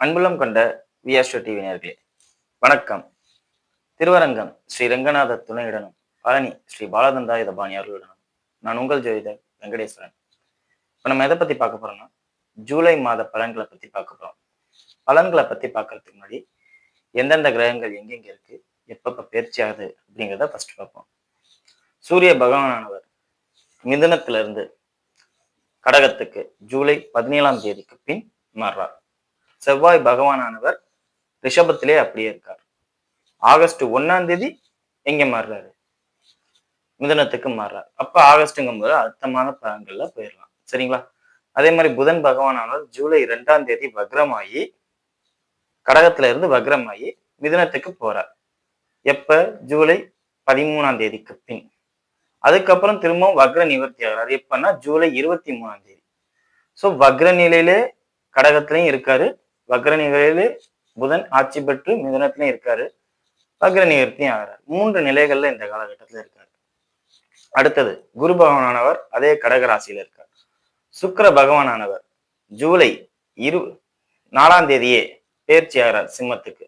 அன்புள்ளம் கொண்ட விஆஸ்டோ டிவி நேயர்களே வணக்கம். திருவரங்கம் ஸ்ரீ ரங்கநாத துணையுடனும் பழனி ஸ்ரீ பாலதந்தாயுதபாணி அவர்களுடனும் நான் உங்கள் ஜோதிடர் வெங்கடேஸ்வரன். இப்போ நம்ம எதை பத்தி பார்க்க போறோம்னா ஜூலை மாத பலன்களை பத்தி பார்க்க போறோம். பலன்களை பத்தி பார்க்கறதுக்கு முன்னாடி எந்தெந்த கிரகங்கள் எங்கெங்க இருக்கு, எப்பப்ப பயிற்சி ஆகுது அப்படிங்கிறத ஃபர்ஸ்ட் பார்ப்போம். சூரிய பகவானானவர் மிதுனத்திலிருந்து கடகத்துக்கு ஜூலை 17ஆம் தேதிக்கு பின் மாறுறார். செவ்வாய் பகவானானவர் ரிஷபத்திலே அப்படியே இருக்கார். ஆகஸ்ட் 1ஆம் தேதி எங்க மாறுறாரு, மிதனத்துக்கு மாறுறாரு. அப்ப ஆகஸ்ட்ங்கும் போது அர்த்தமான பலன்கள்ல போயிடலாம். சரிங்களா? அதே மாதிரி புதன் பகவானானவர் ஜூலை 2ஆம் தேதி வக்ரமாயி கடகத்துல இருந்து வக்ரமாயி மிதனத்துக்கு போறார். எப்ப? ஜூலை 13ஆம் தேதிக்கு பின். அதுக்கப்புறம் திரும்பவும் வக்ர நிவர்த்தி ஆகிறார். எப்பன்னா ஜூலை 23ஆம் தேதி. சோ வக்ர நிலையிலே கடகத்திலையும் இருக்காரு, வக்ர நிலையிலே புதன் ஆட்சி பெற்று மிதனத்திலையும் இருக்காரு, வக்ர நிவர்த்தியும் ஆகிறார். 3 நிலைகள்ல இந்த காலகட்டத்துல இருக்காரு. அடுத்தது குரு பகவானானவர் அதே கடக ராசியில இருக்கார். சுக்கிர பகவானானவர் ஜூலை 4ஆம் தேதியே பயிற்சி ஆகிறார் சிம்மத்துக்கு.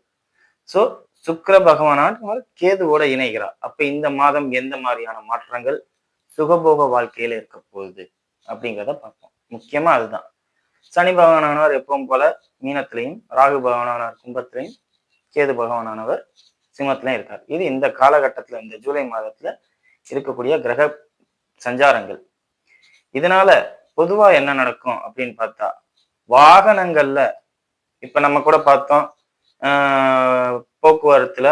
சோ சுக்கிர பகவானானவர் கேதுவோட இணைகிறார். அப்ப இந்த மாதம் எந்த மாதிரியான மாற்றங்கள் சுகபோக வாழ்க்கையில இருக்க போகுது அப்படிங்கிறத பார்ப்போம். முக்கியமா அதுதான். சனி பகவானானவர் எப்பவும் போல மீனத்திலையும், ராகு பகவானானவர் கும்பத்திலையும், கேது பகவானானவர் சிம்மத்திலையும் இருக்கார். இது இந்த காலகட்டத்துல இந்த ஜூலை மாதத்துல இருக்கக்கூடிய கிரக சஞ்சாரங்கள். இதனால பொதுவா என்ன நடக்கும் அப்படின்னு பார்த்தா, வாகனங்கள்ல இப்ப நம்ம கூட பார்த்தோம், போக்குவரத்துல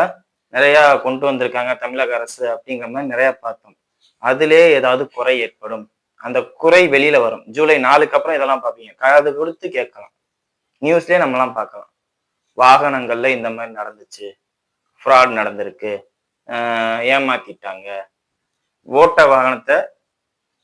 நிறைய கொண்டு வந்திருக்காங்க தமிழக அரசு அப்படிங்கிற மாதிரி நிறைய பார்த்தோம். அதிலே ஏதாவது குறை ஏற்படும். அந்த குறை வெளியில வரும். ஜூலை 4க்கு அப்புறம் இதெல்லாம் பார்ப்பீங்க. காது கொடுத்து கேட்கலாம். நியூஸ்லயே நம்மலாம் பார்க்கலாம். வாகனங்கள்ல இந்த மாதிரி நடந்துச்சு, ஃப்ராட் நடந்திருக்கு, ஏமாத்திட்டாங்க, ஓட்ட வாகனத்தை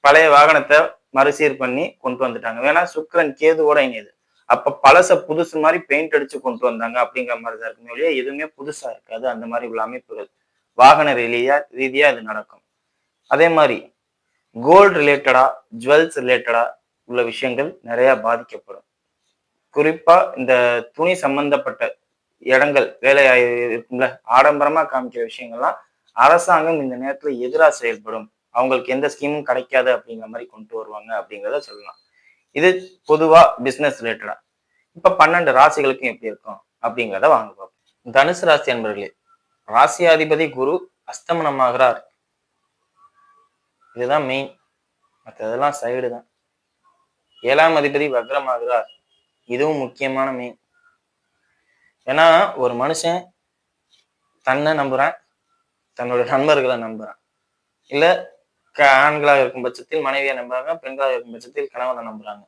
பழைய வாகனத்தை மறுசீர் பண்ணி கொண்டு வந்துட்டாங்க. வேணா சுக்கிரன் கேதுவோட இணையுது. அப்ப பழச புதுசு மாதிரி பெயிண்ட் அடிச்சு கொண்டு வந்தாங்க அப்படிங்கிற மாதிரி தான் இருக்குமே ஒழிய எதுவுமே புதுசா இருக்காது. அந்த மாதிரி உள்ள அமைப்புகள் வாகன ரீதியா இது நடக்கும். அதே மாதிரி கோல்டு ரிலேட்டடா, ஜுவல்ஸ் ரிலேட்டடா உள்ள விஷயங்கள் நிறைய பாதிக்கப்படும். குறிப்பா இந்த துணி சம்பந்தப்பட்ட இடங்கள் வேலையாய் இருக்கும்ல, ஆடம்பரமா காமிக்கிற விஷயங்கள்லாம் அரசாங்கம் இந்த நேரத்துல எதிராக செயல்படும். அவங்களுக்கு எந்த ஸ்கீமும் கிடைக்காது அப்படிங்கிற மாதிரி கொண்டு வருவாங்க அப்படிங்கிறத சொல்லலாம். இது பொதுவா பிசினஸ் ரிலேட்டடா. இப்ப 12 ராசிகளுக்கும் எப்படி இருக்கும் அப்படிங்கிறத வாங்க பார்ப்போம். தனுசு ராசி அன்பர்களே, ராசியாதிபதி குரு அஸ்தமனமாகிறார். இதுதான் மெயின். மற்றதெல்லாம் சைடு தான். 7ஆம் அதிபதி வக்ரமாகிறார். இதுவும் முக்கியமான மெயின். ஏன்னா ஒரு மனுஷன் தன்னை நம்புறான், தன்னோட நண்பர்களை நம்புறான், இல்ல ஆண்களாக இருக்கும் பட்சத்தில் மனைவியை நம்புறாங்க, பெண்களாக இருக்கும் பட்சத்தில் கணவனை நம்புறாங்க.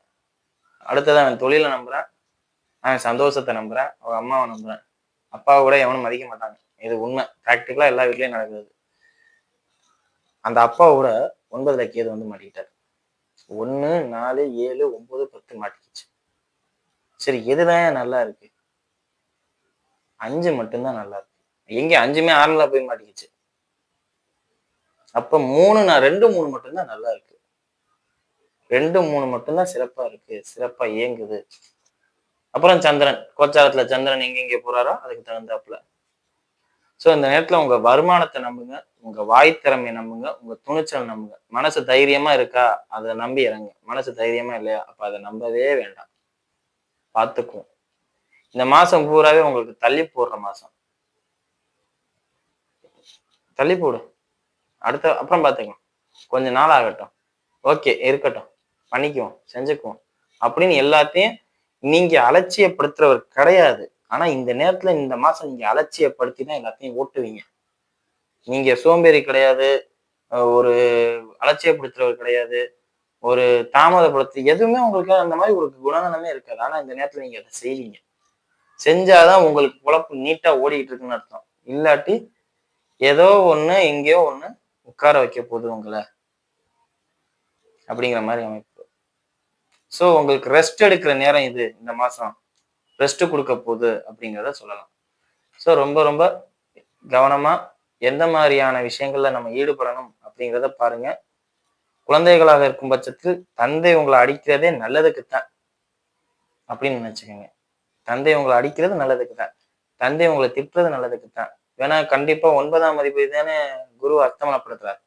அடுத்தது அவன் தொழிலை நம்புறான், அவன் சந்தோஷத்தை நம்புறான், அவன் அம்மாவை நம்புறான். அப்பாவை கூட எவனும் மதிக்க மாட்டாங்க. இது உண்மை. பிராக்டிக்கலா எல்லா வீட்லயும் நடக்குது. அந்த அப்பாவோட 9ல கேது வந்து மாட்டிக்கிட்டார். 1, 4, 7, 9, 10 மாட்டிக்கிச்சு. சரி, எதுதான் நல்லா இருக்கு? 5 மட்டும்தான் நல்லா இருக்கு. எங்க 5மே 6ல போய் மாட்டிக்கிச்சு. அப்ப 2, 3 மட்டும்தான் நல்லா இருக்கு. 2, 3 மட்டும்தான் சிறப்பா இருக்கு, சிறப்பா இயங்குது. அப்புறம் சந்திரன் கோச்சாரத்துல சந்திரன் எங்க போறாரோ அதுக்கு தகுந்தாப்புல. சோ இந்த நேரத்துல உங்க வருமானத்தை நம்புங்க, உங்க வாய் திறமையை நம்புங்க, உங்க துணிச்சல் நம்புங்க. மனசு தைரியமா இருக்கா அதை நம்பி இறங்க. மனசு தைரியமா இல்லையா அப்ப அதை நம்பவே வேண்டாம். பார்த்துக்குவோம். இந்த மாசம் பூராவே உங்களுக்கு தள்ளி போடுற மாசம். தள்ளி போடு, அப்புறம் பார்த்துக்கலாம், கொஞ்ச நாள் ஆகட்டும், ஓகே இருக்கட்டும், பண்ணிக்குவோம், செஞ்சுக்குவோம் அப்படின்னு எல்லாத்தையும் நீங்க அலட்சியப்படுத்துறவர் கிடையாது. ஆனா இந்த நேரத்துல இந்த மாசம் நீங்க அலட்சியப்படுத்தி தான் எல்லாத்தையும் ஓட்டுவீங்க. நீங்க சோம்பேறி கிடையாது, ஒரு அலட்சியப்படுத்துறவர் கிடையாது, ஒரு தாமதப்படுத்தி எதுவுமே உங்களுக்கு அந்த மாதிரி ஒரு குணநலமே இருக்காது. ஆனா இந்த நேரத்துல நீங்க அதை செய்வீங்க. செஞ்சாதான் உங்களுக்கு குழப்பம் நீட்டா ஓடிட்டு இருக்குன்னு அர்த்தம். இல்லாட்டி ஏதோ ஒண்ணு எங்கேயோ ஒண்ணு உட்கார வைக்க போகுது உங்களை அப்படிங்கிற மாதிரி அமைப்பு. சோ உங்களுக்கு ரெஸ்ட் எடுக்கிற நேரம் இது. இந்த மாசம் ரெஸ்ட் கொடுக்க போகுது அப்படிங்கிறத சொல்லலாம். சோ ரொம்ப ரொம்ப கவனமா எந்த மாதிரியான விஷயங்கள்ல நம்ம ஈடுபடணும் அப்படிங்கிறத பாருங்க. குழந்தைகளாக இருக்கும் பட்சத்தில் தந்தை உங்களை அடிக்கிறதே நல்லதுக்குத்தான் அப்படின்னு நினைச்சுக்கோங்க. தந்தை உங்களை அடிக்கிறது நல்லதுக்கு தான், தந்தை உங்களை திட்டுறது நல்லதுக்கு தான். வேணா கண்டிப்பா 9ஆம் அதிபதி தானே குரு அஸ்தமனப்படுத்துறாரு.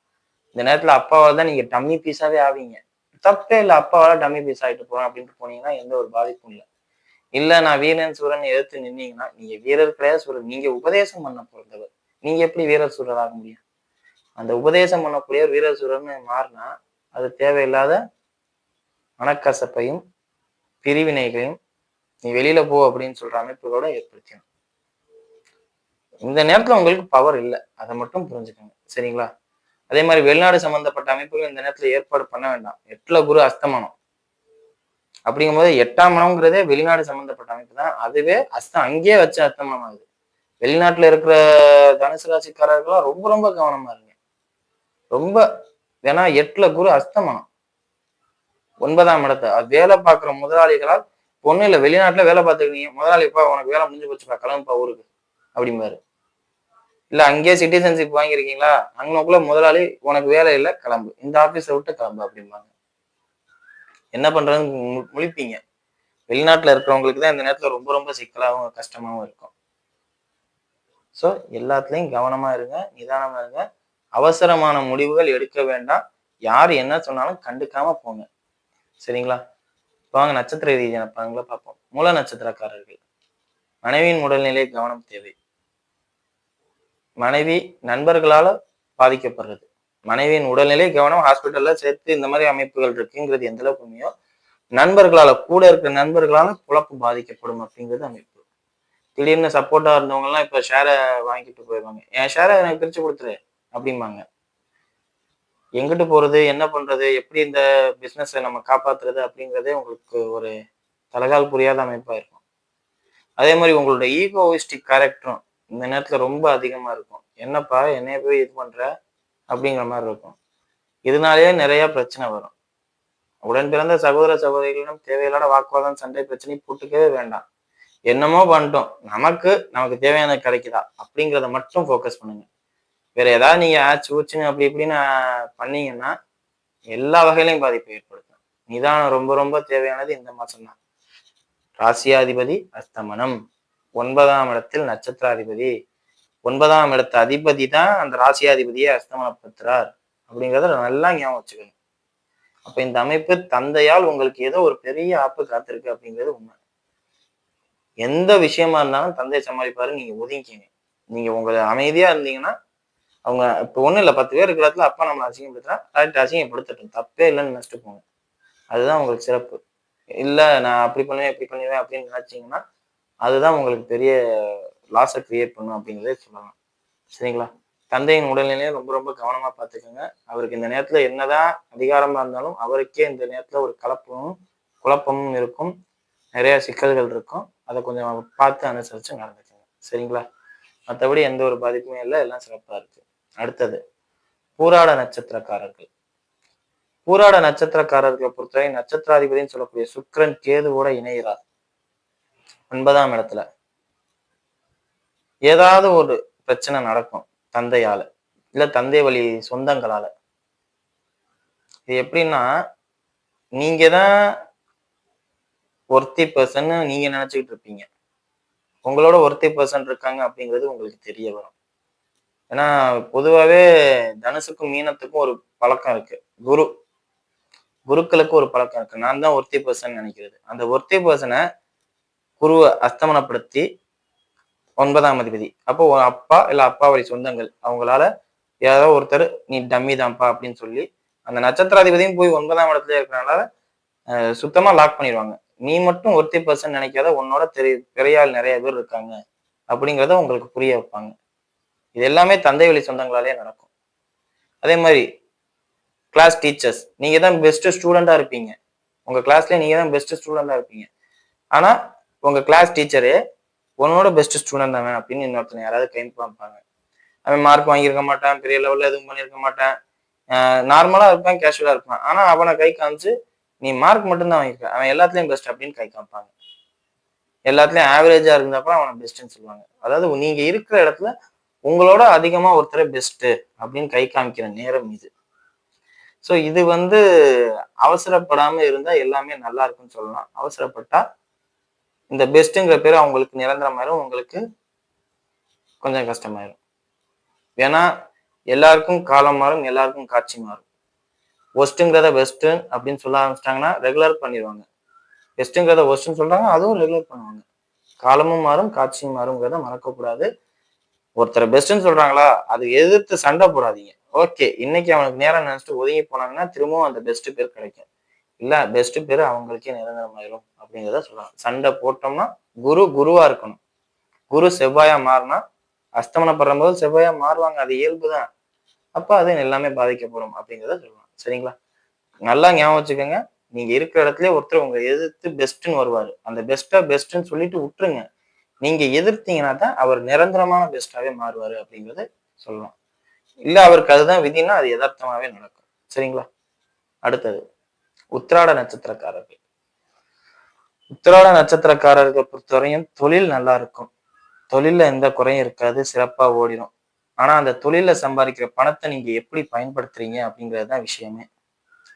இந்த நேரத்துல அப்பாவால தான் நீங்க டம்மி பீஸாவே ஆவீங்க. தப்பே இல்ல, அப்பாவால டம்மி பீஸ் ஆயிட்டு போறோம் அப்படின்ட்டு போனீங்கன்னா எந்த ஒரு பாதிப்பும் இல்ல. இல்ல நான் வீரன் சூரன் எதிர்த்து நின்னீங்கன்னா நீங்க வீரர் கிடையாது, சூரன். நீங்க உபதேசம் பண்ண பொறுத்தவர். நீங்க எப்படி வீரர் சூரர் ஆக முடியும்? அந்த உபதேசம் பண்ணக்கூடிய வீரர் சூரர்னு மாறினா அது தேவையில்லாத மனக்கசப்பையும் பிரிவினைகளையும் நீ வெளியில போ அப்படின்னு சொல்ற அமைப்புகளோட ஏற்படுத்திடும். இந்த நேரத்துல உங்களுக்கு பவர் இல்லை, அதை மட்டும் புரிஞ்சுக்கோங்க. சரிங்களா? அதே மாதிரி வெளிநாடு சம்பந்தப்பட்ட அமைப்புகள் இந்த நேரத்துல ஏற்பாடு பண்ண வேண்டாம். 8ல குரு அஸ்தமனம் அப்படிங்கும் போது 8ஆம் மனம்ங்கிறதே வெளிநாடு சம்பந்தப்பட்ட அமைப்பு தான். அதுவே அங்கேயே வச்சு அஸ்தமனம் ஆகுது. வெளிநாட்டுல இருக்கிற தனுசு ராசிக்காரர்கள்லாம் ரொம்ப ரொம்ப கவனமா இருங்க. ரொம்ப, ஏன்னா 8ல குரு அஸ்தமனம் 9ஆம் இடத்தை வேலை பார்க்குற முதலாளிகளால் ஒன்றும் இல்லை, வெளிநாட்டுல வேலை பார்த்துருக்கீங்க, முதலாளிப்பா உனக்கு வேலை முடிஞ்சு போச்சுப்பா, கிளம்புப்பா ஊருக்கு அப்படிம்பாரு. இல்ல அங்கேயே சிட்டிசன்ஷிப் வாங்கியிருக்கீங்களா, அங்கனக்குள்ள முதலாளி உனக்கு வேலை இல்லை கிளம்பு, இந்த ஆபீஸை விட்டு கிளம்பு அப்படிம்பாங்க. என்ன பண்றதுன்னு முழிப்பீங்க. வெளிநாட்டுல இருக்கிறவங்களுக்கு தான் இந்த நேரத்துல ரொம்ப ரொம்ப சிக்கலாகவும் கஷ்டமாவும் இருக்கும். ஸோ எல்லாத்துலயும் கவனமா இருங்க, நிதானமா இருங்க. அவசரமான முடிவுகள் எடுக்க வேண்டாம். யார் என்ன சொன்னாலும் கண்டுக்காம போங்க. சரிங்களா? வாங்க நட்சத்திர ரீதியான பலன்களை பார்ப்போம். மூல நட்சத்திரக்காரர்கள். மனைவியின் உடல்நிலை கவனம் தேவை. மனைவி நண்பர்களால பாதிக்கப்படுறது. மனைவியின் உடல்நிலை கவனம், ஹாஸ்பிட்டல்ல சேர்த்து இந்த மாதிரி அமைப்புகள் இருக்குங்கிறது எந்த அளவுக்கு உண்மையோ, நண்பர்களால கூட இருக்கிற நண்பர்களால குழப்பம் பாதிக்கப்படும் அப்படிங்கிறது அமைப்பு. திடீர்னு சப்போர்ட்டா இருந்தவங்க எல்லாம் இப்ப ஷேரை வாங்கிட்டு போயிடுவாங்க. என் ஷேரை எனக்கு பிரிச்சு கொடுத்துரு அப்படிம்பாங்க. எங்கிட்டு போறது, என்ன பண்றது, எப்படி இந்த பிசினஸை நம்ம காப்பாத்துறது அப்படிங்கிறதே உங்களுக்கு ஒரு தலகால் புரியாத அமைப்பா இருக்கும். அதே மாதிரி உங்களோட ஈகோயிஸ்டிக் கேரக்டரும் இந்த நேரத்துல ரொம்ப அதிகமா இருக்கும். என்னப்பா என்னைய போய் இது பண்ற அப்படிங்கிற மாதிரி இருக்கும். இதனாலேயே நிறைய பிரச்சனை வரும். உடன் பிறந்த சகோதர சகோதரிகளிடம் தேவையில்லாத வாக்குவாதம், சண்டை, பிரச்சனை போட்டுக்கவே வேண்டாம். என்னமோ பண்ணிட்டோம், நமக்கு தேவையானது கிடைக்குதா அப்படிங்கிறத மட்டும் ஃபோக்கஸ் பண்ணுங்க. வேற ஏதாவது நீங்க ஆச்சு ஊச்சுன்னு அப்படி இப்படின்னு பண்ணீங்கன்னா எல்லா வகையிலையும் பாதிப்பை ஏற்படுத்தும். நிதானம் ரொம்ப ரொம்ப தேவையானது இந்த மாசம் தான். ராசியாதிபதி அஸ்தமனம், 9ஆம் இடத்தில் நட்சத்திராதிபதி, 9ஆம் இடத்து அதிபதி தான் அந்த ராசியாதிபதியை அஸ்தமனப்படுத்துறார் அப்படிங்கிறத நல்லா ஞாபகம் வச்சுக்கணும். அப்ப இந்த அமைப்பு தந்தையால் உங்களுக்கு ஏதோ ஒரு பெரிய ஆப்பு காத்திருக்கு அப்படிங்கிறது உண்மை. எந்த விஷயமா இருந்தாலும் தந்தை சமாளிப்பாரு, நீங்க ஒதுங்கிக்கிங்க. நீங்க உங்களை அமைதியா இருந்தீங்கன்னா அவங்க இப்ப ஒண்ணும் இல்லை, 10 பேர் இருக்கிற இடத்துல அப்பா நம்மளை அசிங்கப்படுத்துறா, அசிங்கப்படுத்தட்டும், தப்பே இல்லைன்னு நினைச்சிட்டு போங்க. அதுதான் உங்களுக்கு சிறப்பு. இல்ல நான் அப்படி பண்ணுவேன் இப்படி பண்ணுவேன் அப்படின்னு நினைச்சீங்கன்னா அதுதான் உங்களுக்கு பெரிய லாஸை கிரியேட் பண்ணும் அப்படிங்கிறதே சொல்லலாம். சரிங்களா? தந்தையின் உடல்நிலையை ரொம்ப ரொம்ப கவனமா பார்த்துக்கோங்க. அவருக்கு இந்த நேரத்துல என்னதான் அதிகாரமா இருந்தாலும் அவருக்கே இந்த நேரத்துல ஒரு குழப்பமும் இருக்கும், நிறைய சிக்கல்கள் இருக்கும். அதை கொஞ்சம் பார்த்து அனுசரிச்சு நடந்துக்கோங்க. சரிங்களா? மற்றபடி எந்த ஒரு பாதிப்புமே இல்லை, எல்லாம் சிறப்பா இருக்கு. அடுத்தது பூராட நட்சத்திரக்காரர்கள். பூராட நட்சத்திரக்காரர்களை பொறுத்தவரை நட்சத்திராதிபதினு சொல்லக்கூடிய சுக்கிரன் கேதுவோட இணைகிறார் 9ஆம் இடத்துல. ஏதாவது ஒரு பிரச்சனை நடக்கும் தந்தையால, இல்ல தந்தை வழி சொந்தங்களால. இது எப்படின்னா, நீங்க தான் ஒர்த்தி பர்சன் நீங்க நினைச்சுக்கிட்டு இருப்பீங்க. உங்களோட ஒர்த்தி பர்சன் இருக்காங்க அப்படிங்கிறது உங்களுக்கு தெரிய வரும். ஏன்னா பொதுவாகவே தனுசுக்கும் மீனத்துக்கும் ஒரு பழக்கம் இருக்கு. குருக்களுக்கு ஒரு பழக்கம் இருக்கு. நான் தான் ஒர்த்தி பர்சன் நினைக்கிறது. அந்த ஒர்த்தி பர்சனை குருவை அஸ்தமனப்படுத்தி 9ஆம் அதிபதி, அப்போ அப்பா இல்ல அப்பா வழி சொந்தங்கள் அவங்களால யாரோ ஒருத்தர் நீ டம்மி தான்ப்பா அப்படின்னு சொல்லி அந்த நட்சத்திராதிபதியும் போய் 9ஆம் இடத்துல இருக்கிறனால சுத்தமா லாக் பண்ணிடுவாங்க. நீ மட்டும் ஒருத்தி பர்சன் நினைக்காத, உன்னோட பெரியாள் நிறைய பேர் இருக்காங்க அப்படிங்கிறத உங்களுக்கு புரிய வைப்பாங்க. இது எல்லாமே தந்தை வழி சொந்தங்களாலே நடக்கும். அதே மாதிரி கிளாஸ் டீச்சர்ஸ், நீங்க தான் பெஸ்ட் ஸ்டூடெண்டா இருப்பீங்க. உங்க கிளாஸ்ல நீங்க தான் பெஸ்ட் ஸ்டூடெண்டா இருப்பீங்க. ஆனா உங்க கிளாஸ் டீச்சரே உன்னோட பெஸ்ட் ஸ்டூடெண்ட் தான் அப்படின்னு இன்னொருத்தனை யாராவது கிளைம் பார்ப்பாங்க. அவன் மார்க் வாங்கியிருக்க மாட்டான், பெரிய லெவல்ல எதுவும் பண்ணியிருக்க மாட்டான், நார்மலா இருப்பான், கேஷுவலா இருப்பான். ஆனா அவனை கை காமிச்சு நீ மார்க் மட்டும்தான் வாங்கியிருக்க, அவன் எல்லாத்துலயும் பெஸ்ட் அப்படின்னு கை காமிப்பாங்க. எல்லாத்துலயும் ஆவரேஜா இருந்தப்ப அவனை பெஸ்ட்ன்னு சொல்லுவாங்க. அதாவது நீங்க இருக்கிற இடத்துல உங்களோட அதிகமா ஒருத்தரை பெஸ்ட் அப்படின்னு கை காமிக்கிற நேரம் இது. ஸோ இது அவசரப்படாம இருந்தா எல்லாமே நல்லா இருக்குன்னு சொல்லலாம். அவசரப்பட்டா இந்த பெஸ்ட்டுங்கிற பேர் அவங்களுக்கு நிரந்தரமாயிரும், உங்களுக்கு கொஞ்சம் கஷ்டமாயிரும். ஏன்னா எல்லாருக்கும் காலம் மாறும், எல்லாருக்கும் காட்சி மாறும். ஒஸ்ட்டுங்கிறத பெஸ்ட்டு அப்படின்னு சொல்ல ஆரம்பிச்சிட்டாங்கன்னா ரெகுலர் பண்ணிடுவாங்க. பெஸ்ட்டுங்கிறத ஒஸ்ட்டுன்னு சொல்றாங்க, அதுவும் ரெகுலர் பண்ணுவாங்க. காலமும் மாறும், காட்சியும் மாறுங்கிறத மறக்கக்கூடாது. ஒருத்தர் பெஸ்ட்ன்னு சொல்றாங்களா, அது எதிர்த்து சண்டை போடாதீங்க. ஓகே, இன்னைக்கு அவனுக்கு நேரம் நினைச்சிட்டு ஒதுங்கி போனாங்கன்னா திரும்பவும் அந்த பெஸ்ட் பேர் கிடைக்கும். இல்ல பெஸ்ட் பேர் அவங்களுக்கே நிரந்தரமாயிரும் அப்படிங்கிறத சொல்லலாம். சண்டை போட்டோம்னா குருவா இருக்கணும். குரு செவ்வாயா மாறினா அஸ்தமனப்படுற போது செவ்வாயா மாறுவாங்க, அது இயல்புதான். அப்ப அது எல்லாமே பாதிக்கப்படும் அப்படிங்கிறத சொல்லலாம். சரிங்களா? நல்லா ஞாபகம் வச்சுக்கோங்க. நீங்க இருக்கிற இடத்துல ஒருத்தர் உங்க எதிர்த்து பெஸ்ட்ன்னு வருவாரு. அந்த பெஸ்ட்ன்னு சொல்லிட்டு விட்டுருங்க. நீங்க எதிர்த்தீங்கன்னா தான் அவர் நிரந்தரமான பெஸ்டாவே மாறுவாரு அப்படிங்கறத சொல்லலாம். இல்ல அவருக்கு அதுதான் விதினா அது யதார்த்தமாவே நடக்கும். சரிங்களா? அடுத்தது உத்திராட நட்சத்திரக்காரர்கள். உத்திராட நட்சத்திரக்காரர்களை பொறுத்தவரையும் தொழில் நல்லா இருக்கும். தொழில்ல எந்த குறையும் இருக்காது, சிறப்பா ஓடிடும். ஆனா அந்த தொழில சம்பாதிக்கிற பணத்தை நீங்க எப்படி பயன்படுத்துறீங்க அப்படிங்கிறதுதான் விஷயமே.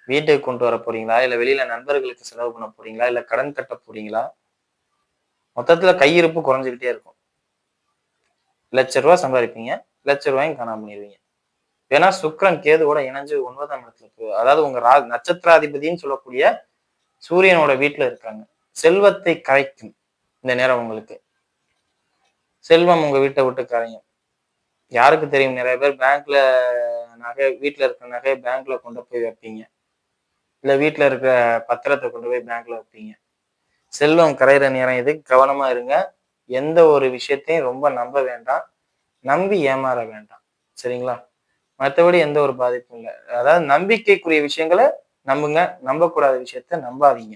வீட்டுக்கு கொண்டு வர போறீங்களா, இல்ல வெளியில நண்பர்களுக்கு செலவு பண்ண போறீங்களா, இல்ல கடன் கட்ட போறீங்களா? மொத்தத்துல கையிருப்பு குறைஞ்சுக்கிட்டே இருக்கும். ரூபாய் சம்பாதிப்பீங்க, ரூபாயும் காணாம பண்ணிடுவீங்க. ஏன்னா சுக்கிரன் கேதுவோட இணைஞ்சு 9ஆம் இடத்துல இருக்கு. அதாவது உங்க நட்சத்திராதிபதினு சொல்லக்கூடிய சூரியனோட வீட்டுல இருக்காங்க. செல்வத்தை கரைக்கும் இந்த நேரம் உங்களுக்கு. செல்வம் உங்க வீட்டை விட்டு கரையும். யாருக்கு தெரியும்? நிறைய பேர் பேங்க்ல நகை, வீட்டுல இருக்கிற நகையை பேங்க்ல கொண்டு போய் வைப்பீங்க. இல்ல வீட்டுல இருக்கிற பத்திரத்தை கொண்டு போய் பேங்க்ல வைப்பீங்க. செல்வம் கரையிற நேரம் இது. கவனமா இருங்க. எந்த ஒரு விஷயத்தையும் ரொம்ப நம்ப வேண்டாம், நம்பி ஏமாற வேண்டாம். சரிங்களா? மற்றபடி எந்த ஒரு பாதிப்பும் இல்லை. அதாவது நம்பிக்கைக்குரிய விஷயங்களை நம்புங்க, நம்பக்கூடாத விஷயத்த நம்பாதீங்க.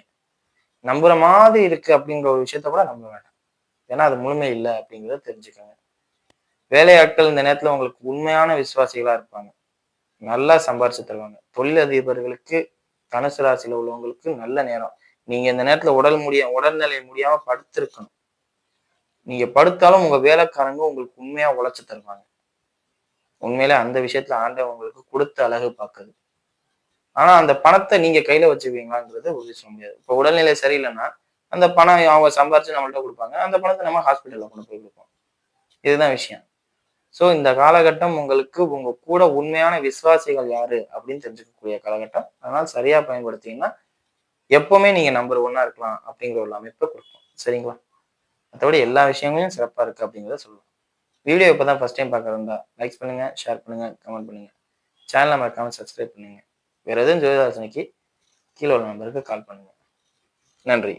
நம்புற மாதிரி இருக்கு அப்படிங்கிற ஒரு விஷயத்த கூட நம்ப வேண்டாம். ஏன்னா அது முழுமை இல்லை அப்படிங்கிறத தெரிஞ்சுக்கோங்க. வேலையாட்கள் இந்த நேரத்துல உங்களுக்கு உண்மையான விசுவாசிகளா இருப்பாங்க. நல்லா சம்பாரிச்சு தருவாங்க. தொழிலதிபர்களுக்கு, தனுசு ராசியில உள்ளவங்களுக்கு நல்ல நேரம். நீங்க இந்த நேரத்துல உடல்நிலை முடியாம படுத்திருக்கணும். நீங்க படுத்தாலும் உங்க வேலைக்காரங்க உங்களுக்கு உண்மையா உழைச்சு தருவாங்க. உண்மையிலே அந்த விஷயத்துல ஆண்டவன் உங்களுக்கு கொடுத்த அழகு பார்க்குது. ஆனா அந்த பணத்தை நீங்க கையில வச்சுக்குவீங்களாங்கிறத உறுதி சொல்ல முடியாது. இப்ப உடல்நிலை சரியில்லைன்னா அந்த பணம் அவங்க சம்பாரிச்சு நம்மள்ட்ட கொடுப்பாங்க. அந்த பணத்தை நம்ம ஹாஸ்பிட்டல்ல கொண்டு போய் கொடுப்போம். இதுதான் விஷயம். சோ இந்த காலகட்டம் உங்களுக்கு உங்க கூட உண்மையான விசுவாசிகள் யாரு அப்படின்னு தெரிஞ்சுக்கக்கூடிய காலகட்டம். அதனால சரியா பயன்படுத்தீங்கன்னா எப்பவுமே நீங்க நம்பர் 1 இருக்கலாம் அப்படிங்கிற ஒரு அமைப்பை கொடுக்கும். சரிங்களா? மற்றபடி எல்லா விஷயங்களையும் சிறப்பா இருக்கு அப்படிங்கிறத சொல்லலாம். வீடியோ இப்பதான் ஃபர்ஸ்ட் டைம் பார்க்கறதா லைக் பண்ணுங்க, ஷேர் பண்ணுங்க, கமெண்ட் பண்ணுங்க. சேனலை மறக்காம சப்ஸ்கிரைப் பண்ணுங்க. வேற எதுவும் ஜோதிட ஆலோசனைக்கு கீழே உள்ள நம்பருக்கு கால் பண்ணுங்க. நன்றி.